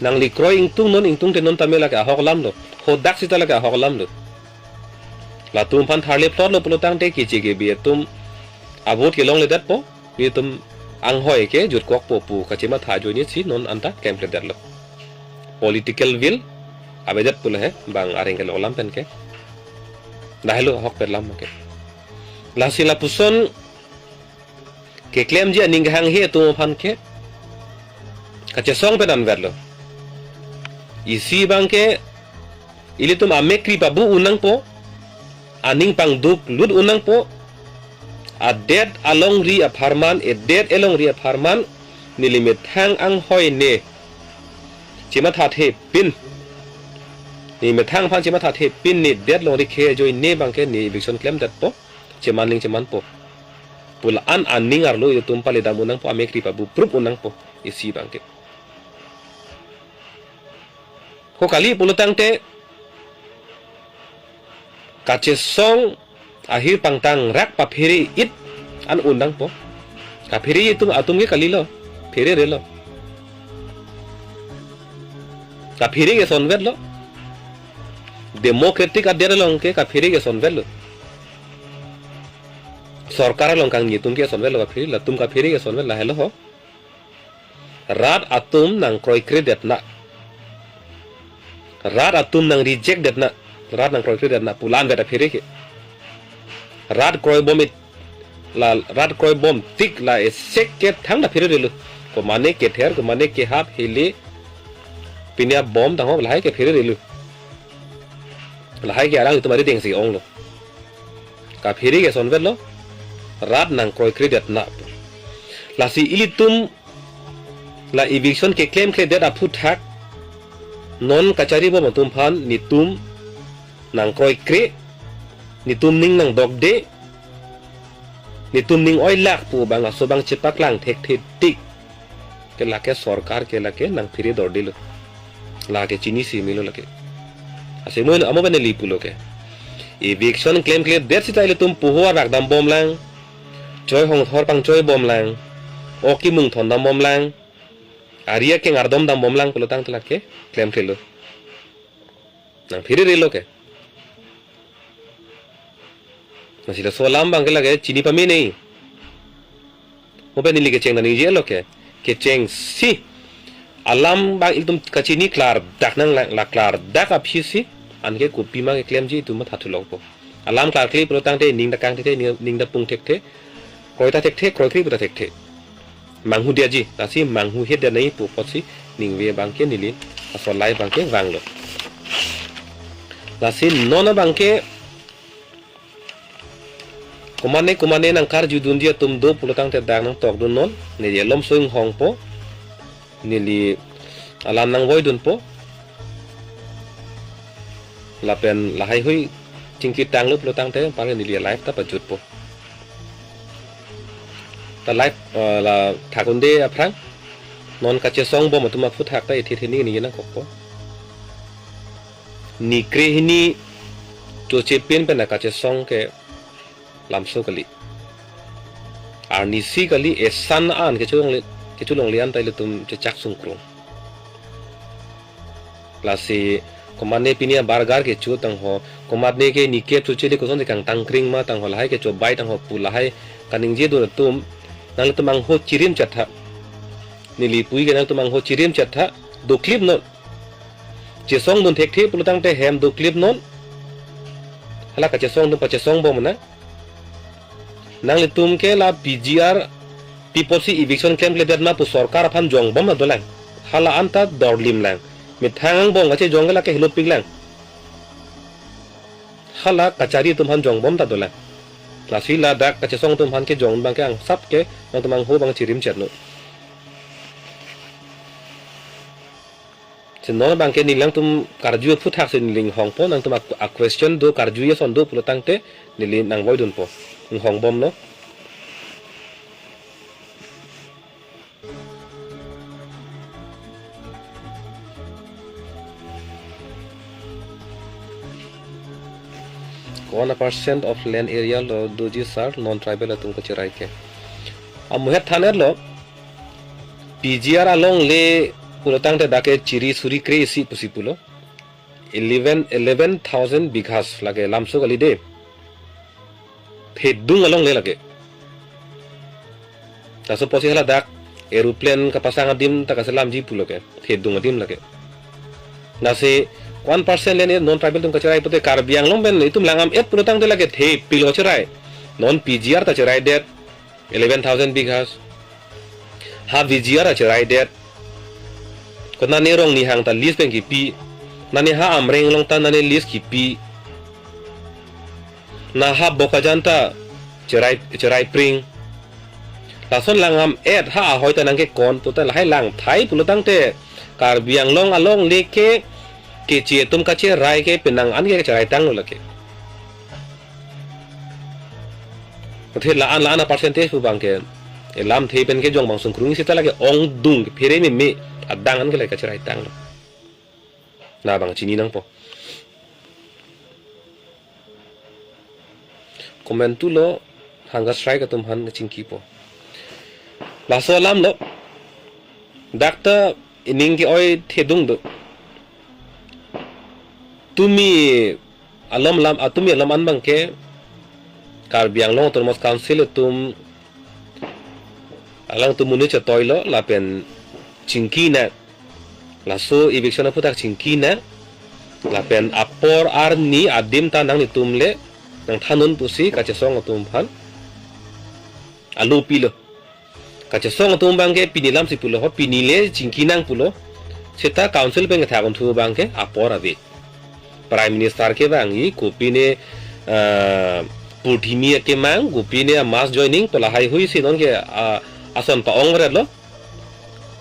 nang li kroi ingtung non ingtung te non tamela ka ahok lam lo khodak sita la ka ahok lam lo la tum phan tharle plot lo plotang te ki chi ge bi tum avot ke long le dat po ni tum ang hoi ke jut kok po pu ka chima tha joini si non anta camp le dat lo political will abedat pula hai bang areng ke olam pen ke dahilo hok perlam ke la sila puson ke claim ji aning hang he tu phan ke kache song pe dan verlo isi bang ke ili tum amekri pabu unang po aning pang duk lud unang po a dead along ri a farman a dead along ri a farman nilimit hang ang hoi ne chima tha the pin ni me thang phan chima tha the pin ni dead long ri khe join ne bang ke ni eviction claim dat po chiman ling chiman po pula an aning arlo yu tum pale dam unang po amekri pabu proof unang po isi bang ke ko kali pulutang te kache song ahir pangtang rak pa phiri it an undang po ka phiri itum atum ke kali lo phiri re lo ka phiri ke sonvet lo democratic adere long ke ka phiri ke sonvet lo sarkar long kang nitum ke sonvet lo ka phiri la tum ka phiri ke sonvet la helo ho rat atum nang kroi credit na rat atum nang reject dat na rat nang kroi credit na pulan beta phiri ke rat kroi bomit la rat kroi bom tik la esek ke thang da phiri re lo ko mane ke ther ko mane ke hap hele pinia bom tang ho lai ke phiri re lo lai ke arang tumari deng si ong lo ka phiri ke sonvet lo rat nang kroi credit na la si ilitum la eviction ke claim ke det aphu thak non kachari bo matum phan nitum nang kroi kre nitum ning nang dok de nitum ning oi lak pu bang aso bang chipak lang thek thek tik ke la ke sarkar ke la ke nang phiri dor dilo la ke chini si milo la ke ase moi amo bane li pulo ke eviction claim ke det sitaile tum puho rak dam bom lang choi hong thor pang choi bom lang o ki mung thon dam bom lang aria ke ngardom dam bom lang pulo tang tla ke claim thelo nang phiri re lo ke masih solam bang ke lage chini pami nei mo pe ni ke cheng na ni je lo ke cheng si alam bang iltum kachini klar dak nang la klar dak a phisi an ke kopi ma ke claim ji tu ma thathu log po alam klar kli pro tang te ning da kang te ning da pung thek the koi ta thek the koi kri ta thek the manghu dia ji ta si manghu he da nei pu pot si ning ve bang ke nili aso lai bang ke wang lo la si nona bang ke kumane nang kar judun dia tum do pulutang te dang nang tok dun non ne ye lom soing hong po nili alam nang voi dun po lapen lahai hui จิงกีตังลุปโลตังเต้ปาร์นิเลียไลฟ์ตาปัจจุดปตาไลฟ์ละถากุนเดอพรังนอนกัจเจซองบ่มาตุมาฟุตหักได้ทีนี้นี่นะกบนี่เกรหินีตัวเชเปียนเป็นกัจเจซองแกลำโซกลีอาร์นิซีกลีเอสันอันque chuloงเลียนไตเลตุมจะจักสุงกรงลาสีคอมมานเนปิเนียบาร์การ์que chuตังหัวคอมมานเนqueนิเก็บชุดเชลิกุศลที่กังตังคริงมาตังหัวละให้que chuใบตังหัวปูละให้กันนิงเจดูเลตุมนั่งเลตุมังหัวชิริมจัดฮะนี่ลีปุยกันนั่งเลตุมังหัวชิริมจัดฮะดูคลิปนั้นเจสองโดนเทคเทปปุตังเตแฮมดูคลิปนั้นฮะละกัจเจซองตุมปัจเจซองบ่มันนะnang litum ke la PGR piposi eviction claim le dadma pu sarkar phan jong bom na dolang hala anta dorlim lang mithang bong ache jong la ke hilo piglang hala kachari tum han jong bom ta dolang la sila dak kache song tum han ke jong bang ke ang sap ke nang tumang ho bang chirim chat no no bang ke nilang tum karju phuthak se niling hong po nang tum a question do karju ye son do pulotang te nili nang voi dun po hong bom no One % of land area lo dojis are non-tribal atum ko chirai ke amuhet thaner lo PGR along le pulotang te dake chiri suri crazy pusi pulo 11,000 bighas lage lamso gali de hedung along le lage ta so posi hala dak aeroplane ka pasang adim ta kasalam ji pulo ke hedung adim lage na se 1% le non tribal tum ka chirai pote karbiang long ben itum langam et pulotang te lage the pilo chirai non PGR ta chirai det 11,000 bighas ha VGR ta chirai det ko na ne rong ni hang ta list pen ki pi na ne ha amreng long ta na ne list ki pi na ha bokajanta cerai pring la son langam et ha hoi ta nang ke kon puta la hai lang thai pulutang te kar biang long along le ke che tum ka che rai ke penang an ke cerai tang lo la ke the la an la na percentage pu bang ke lam the pen ke jong bang sung krung si ta la ke ong dung phere me adang an ke la ka cerai tang lo na bang chini nang po comment tu lo hanga strike atum han chingki po la so lam lo doctor ining ki oi thedung do tumi alam lam atumi alam an bang ke kar biang long tormos council tum alang tumuni che toilo la pen chingki na la so eviction aputak chingki na la pen apor arni adim ta nang ni tumle nang thanun pusi ka che song tum phan alu pilo ka che song tum bang ke pinilam si pulo ho pinile chingkinang pulo seta council bang tha kon thu bang ke apor ave prime minister ke bang yi kopine puthimi ke mang gopine mass joining to la hai hui si non ke ason pa ong re lo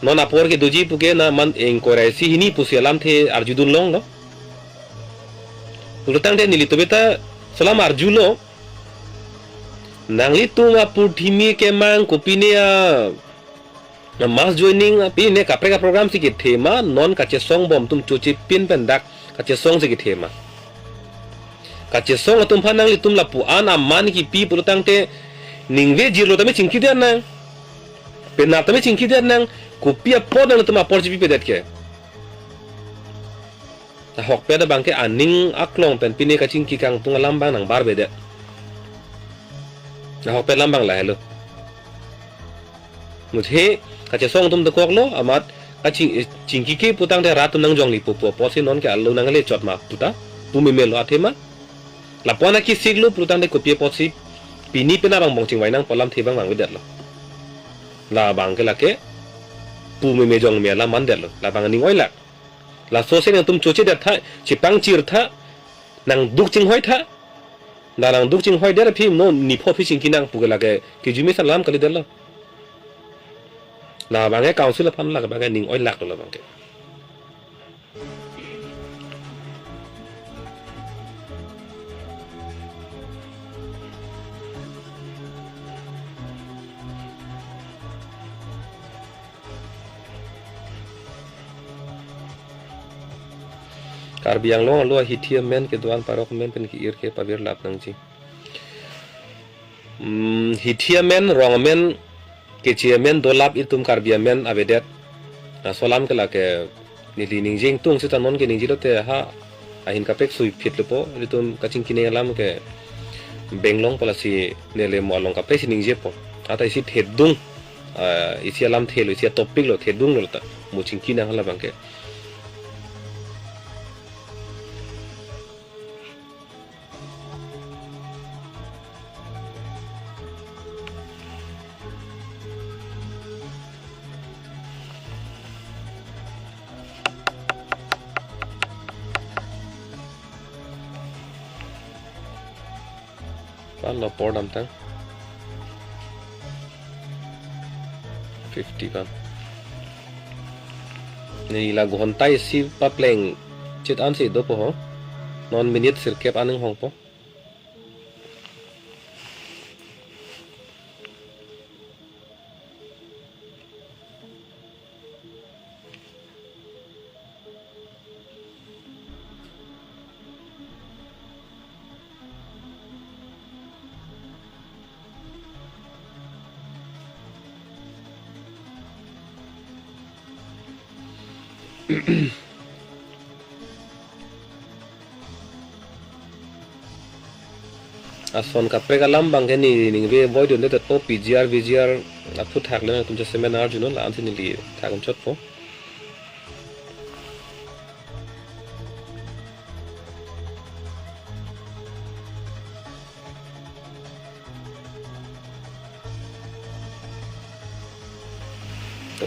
non apor ke doji puke na man inquiry si hini pusi alam the arjudun long lo ulutang de nili to beta salam arjulo nangli tuma puthimi ke mang kopine mass joining pine kapre program si ke thema non ka che song bom tum chochi pin pen dak ka che song si ke thema ka che song tum phan nangli tum la pu ana man ki pi pulutang te ningve jiro tame chingki de na pe na tame chingki de na kopia pod na tuma por jipi pe det ke ta hok pe da bang ke aning aklong pen pine ka chingki kang tung lam bang nang bar be de na hok pe lam bang la hello mujhe ka che song tum de kok lo amat ka chingki ke putang de ratum nang jong li po po si non ke allo nang le chot ma puta pu me melo athema la pona ki siglu putang de kopia po si pini pe na bang bong ching wai nang polam the bang bang we det lo la bang ke la ke pu me jong me la man det lo la bang ning oi la so se nang tum choche det tha chipang chir tha nang duk ching hoi tha na nang duk ching hoi der phi no ni pho phi ching ki nang pu ke la ke ki jumi salam kali det lo la bang ke council pham la bang ke ning oi lak lo bang ke Karbi Anglong lo hitia men ke doan parok men pen ki ir ke pabir lap nang ji. Hitia men rong men ke chia men dolap itum karbi men abedet. Na solam ke la ke nili ningjing tung sita non ke ningji te ha ahin kapek sui fit lepo itum kacing kine alam ke benglong pala si nele mo along kapek si ningje po. Ata isi thedung isi alam thelo isi topik lo thedung lo ta mo chingki na hala bangke. Lo por dam tang 50 kan ni lagu hontai si papleng chit an si do po ho non minute sir kep aneng hong po ason kapre kalam bangke ni ningre boy donde tet po PGR VGR aku thak le tum seminar juno la anti ni li thakam chot po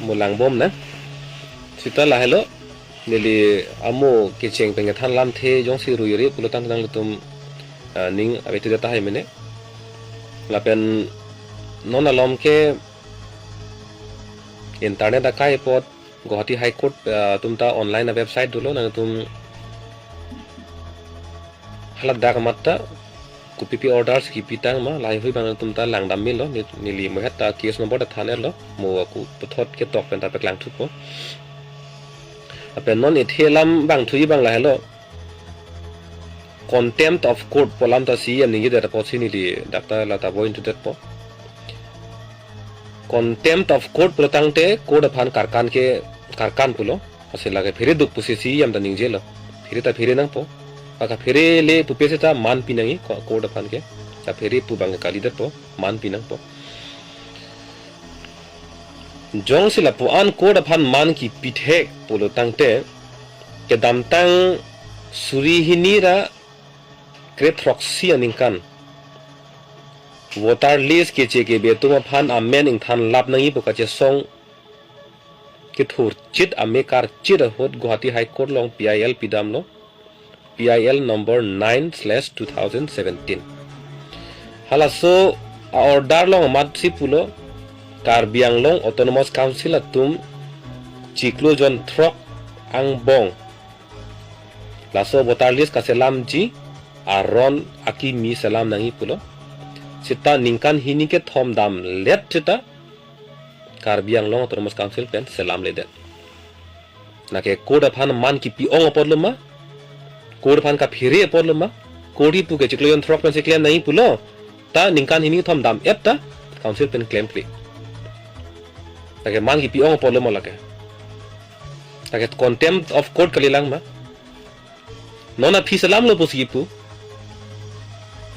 mulang bom na sita la hello nili amo kicheng penga than lam the jong si ruiri pulutan tang lutum ning abetu data hai mene lapen non alom ke internet akai pot Guwahati High Court tumta online website dulo na tum halat dak matta kupipi orders ki pitang ma lai hui bang tumta langdam mil lo nili mo heta case number da thane lo mo ku puthot ke tok pen ta pek lang thu po apen non ethelam bang thui bang la hello contempt of court polam ta si am ningi da possibility data la ta boy into that po contempt of court protang te code phan karkan pulo ase lage phire duk pusi si am da ningje lo phire ta phire nang po aka phire le pu pese ta man pinangi code phan ke ta phire pu bang kali da po man pinang po jong sila pu an code phan man ki pithe pulo tangte ke damtang suri hinira Kretroxy aningkan voter list ke che ke betuma phan amen ing than lap nangi buka che song ke thur chit amekar chit hot Guwahati High Court long PIL pidam lo PIL number 9/2017 halaso order long mat sipulo Karbi Anglong Autonomous Council atum chiklo jon throk ang bong laso voter list kaselam ji aron aki mi salam nangi pulo sita ningkan hini ke thom dam let chita Karbi Anglong Autonomous Council pen salam le det na ke code phan man ki pi ong podluma code phan ka phire podluma kodi pu ke chiklo yon throk pen se claim nahi pulo ta ningkan hini thom dam ep ta council pen claim kli ta ke man ki pi ong podluma la ke ta ke contempt of court kalilang ma nona phi salam lo posi pu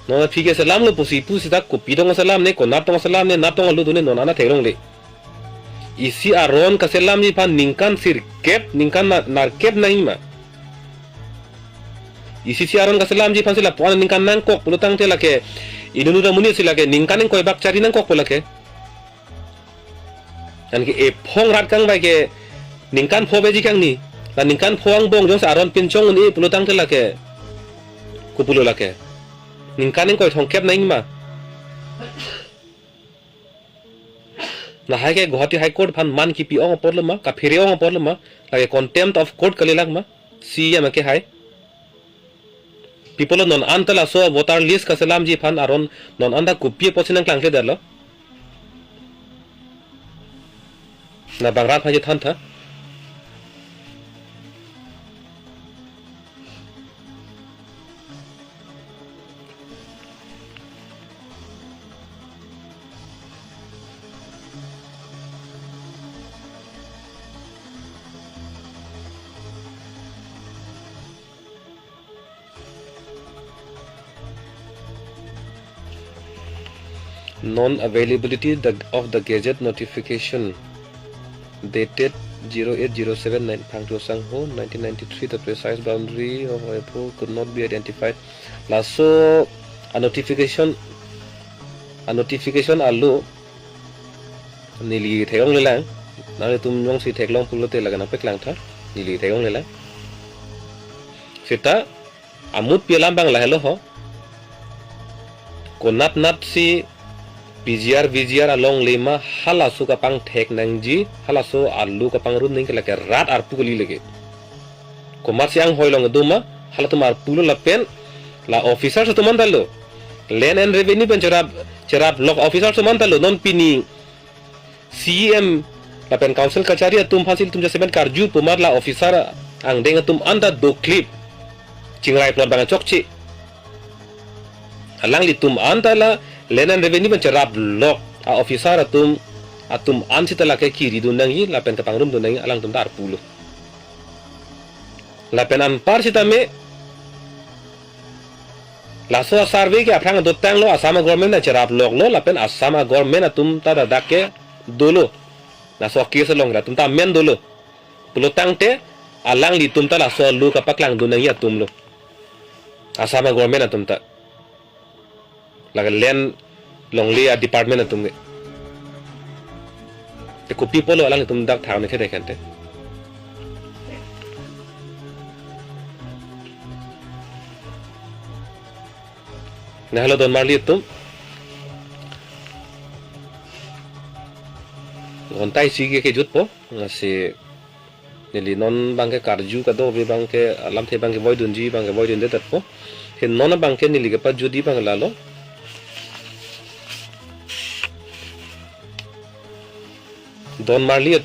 nona phi ke salam lo posi pu sita ko pi dong salam ne ko nap tong salam ne nap tong lu dune nona na therong le isi aron ka salam ni pan ningkan sir kep ningkan nar kep nahi ma isi si aron ka salam ji pan sila pon ningkan nang kok pulutang te la ke inunu da muni sila ke ningkan ko bak chari nang kok pula ke an ke e phong rat kang bai ke ningkan pho beji kang ni la ningkan phoang bong jong sa aron pin chong ni pulutang te la ke ku pulo la ke ningkan ko thong kep nahi ma na hai ke Guwahati High Court phan man ki pi ong podlama ka phire ong podlama la ke contempt of court kalilang ma si ya ma ke hai people non antala so voter list ka salam ji phan aron non anda kupi posinang klang le darlo na bangrat phaji than tha non-availability of the Gazette notification dated 08/07 Phangto Sangho 1993. The precise boundary of April could not be identified. So a notification alu nili thayong lelang na tum nyong si theklong pulote laga na peklang tha nili thayong lelang sita amut pialam bang lahelo ho konat nat si PGR VGR along lema halasu kapang thek nangji halasu alu kapang run ning kelake rat ar pukuli lege komar siang hoilong duma halatum ar pulo lapen la officer sa tumandalo land and revenue pen cerap lok officer sa tumandalo non pini CM lapen council kachari atum hasil tum jasemen karju pumar la officer ang deng atum anda do clip cingrai plot bang chokchi halang litum anda la land and revenue pen cerap lok a officer atum ansita la ke kiri dunangi lapen kapang rum dunangi alang tum dar pulo lapen ampar sitame laso survey ke aprang dotang lo asama government na cerap lok lo lapen asama government atum tada dake dolo na so kisa long ra tumta men dolo pulo tangte alang li tumta la so lu ka paklang dunang ya tumlo asama government atumta laga len long li department atumge te ko people alang tum dak thang ne khede kante na halo don marli tum ontai sige ke jut po si nili non bangke karju ka do be bangke alam the bangke boy dunji bangke boy dun detat po he non bangke nili ke pa judi bang lalo don marli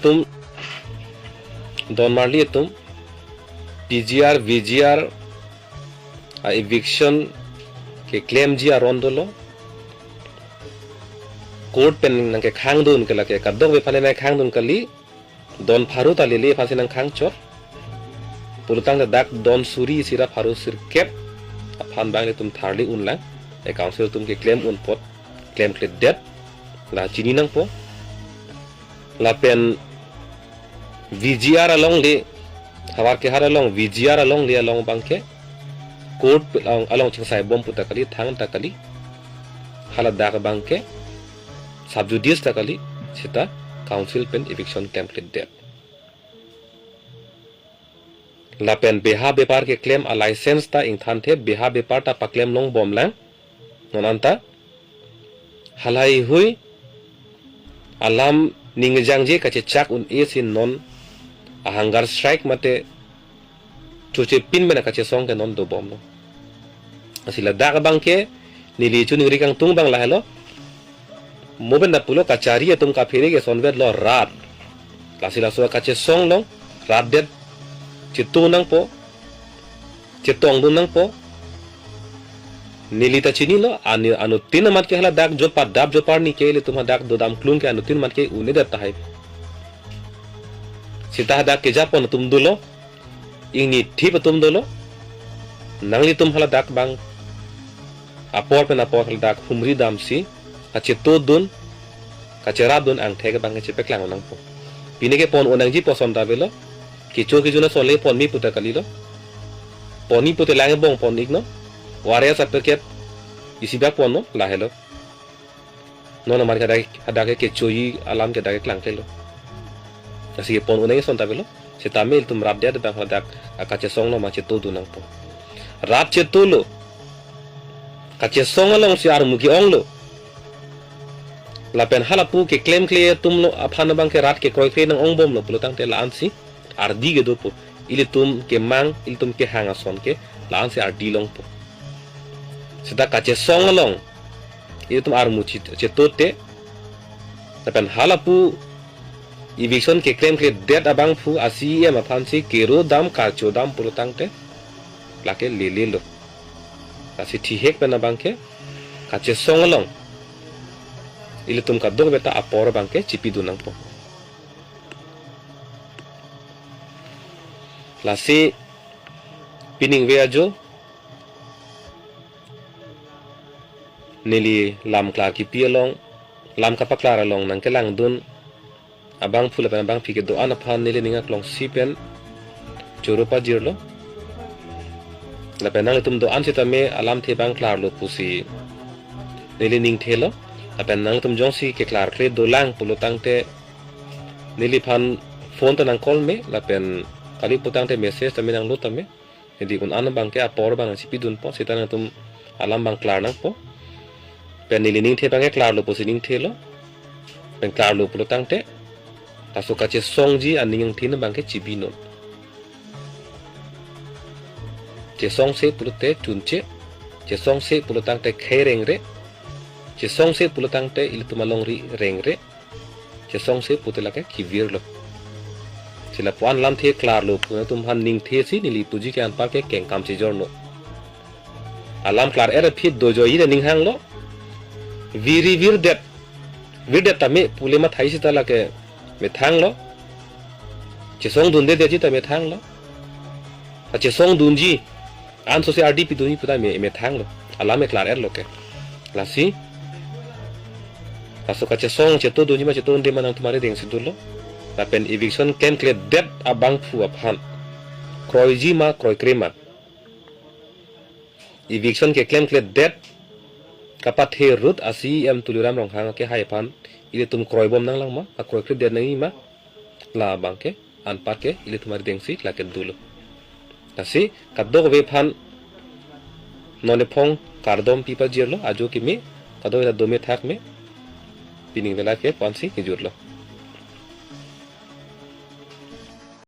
tum PGR VGR eviction ke claim ji arondolo कोर्ट पेन नंगे खांग दुन के लगे कद्दो वे फले ना खांग दुन कली दोन फारू ताली ले फासे नंग खांग चोर पुरतांग दाक दोन सूरी सिरा फारू सिर केप अफान बांगे तुम थारली उनला ए काउंसिल तुम के क्लेम उन पोट क्लेम क्लेट डेट ला चिनी नंग पो ला पेन VGR along ले हवार के हर along VGR along ले along बांके कोर्ट along चिंगसाई बम पुता कली थांग तकली हालत दाक बांके subjudice takali sita council pen eviction template det la pen beha bepar ke claim a license ta ingthan the beha bepar ta pa claim long bom lang nonanta halai hui alam ningjang je kache chak un e sin non a hunger strike mate chuche pin mena kache song ke non do bom no asila daga bangke nili chu ningri kang tung bang la hello Mobin ना पुलो कचारी है तुम का फेरे के सोनवेद लो रात लासिला सो कचे song लो रात date Chittu नंग पो चित्तोंग दु नंग पो नीलिता चिनी लो अनु तीन मत के हला दाग जो पा दाब जो पार नी के ले तुम दाग दो दाम क्लून के अनु तीन मत के उने देता है सीता दाग के जा पो तुम दुलो इंगी ठीक तुम दुलो नंगली तुम हला दाग बांग अपोर पे ना पोर हला दाग हुमरी दाम सी kache to dun kache rab dun ang thega bang che peklang onang po pine ke pon onang ji posom da belo ki cho ki juna sole pon mi puta kalilo poni pute lang bong pon igno ware sa peket isi ba pon no la helo no no mar ka da ke choyi alam ke da ke klang kelo asi pon onang son da belo se tamil tum rab da bang da kache song no ma che to dunang po rab che to lo kache song along si ar muki ong lo la pen halapu ke claim clear tum lo aphan bang ke rat ke koi fe nang ong bom lo pulutang te la ansi ardi ge do po ili tum ke mang ili tum ke hanga son ke la ansi ardi long po sida ka che song long ili tum ar mu che tote la pen halapu eviction ke claim clear dead abang fu asi em aphan si kero dam ka cho dam pulutang te la ke le lo asi thi hek pen abang ke ka che song long ili tum ka dog beta apor bangke cipi dunang po lasi pining we ajo nili lam kla ki pialong lam kapak klara long nang ke lang dun abang phula pen abang phike do ana phan nile ninga klong si pen churu pa jirlo la pen nang tum do an sita me alam the bang klar lo pusi nile ning thelo la pen nang tum jong si ke klar kre do lang pulo tangte nili phan phone ta nang call me la pen kali putang te message tami nang lo tame jadi kun an bang ke apor bang si pidun po sita nang tum alam bang klar nang po pen nili ning the bang ke klar lo pusi ning thelo pen klar lo pulo tangte tasuka che songji aning yang tin bang ke chibino che song se pulute tunche che song se pulutang te khereng re che song se pulutang te iltumalong ri reng re che song se putela ke kivir lo sila puan lam the klar lo pu tum han ning the si nili puji ke an pa ke keng kam chi jorno alam klar era phit dojo ire ning hang lo viri vir det tame pulema thai si tala ke me thang lo che song dun de ji ta me thang lo che song dun ji an so se rdp duni puta me thang lo alam me klar er lo ke la si aso ka che song che to duni ma che to nde manang tumare deng si dulo la pen eviction ken kle det abang fu aphan kroi ji ma kroi krema eviction ke claim kle det kapat he rut asi em tuluram rong hang ke hai pan ile tum kroi bom nang lang ma a kroi kle det nang ma la bang ke an pa ke ile tumare deng si la ke dulo nasi kadok ve phan none phong kardom pipa jirlo ajo ki me kadok ila dome thak me pining vela ke pansi hijurlo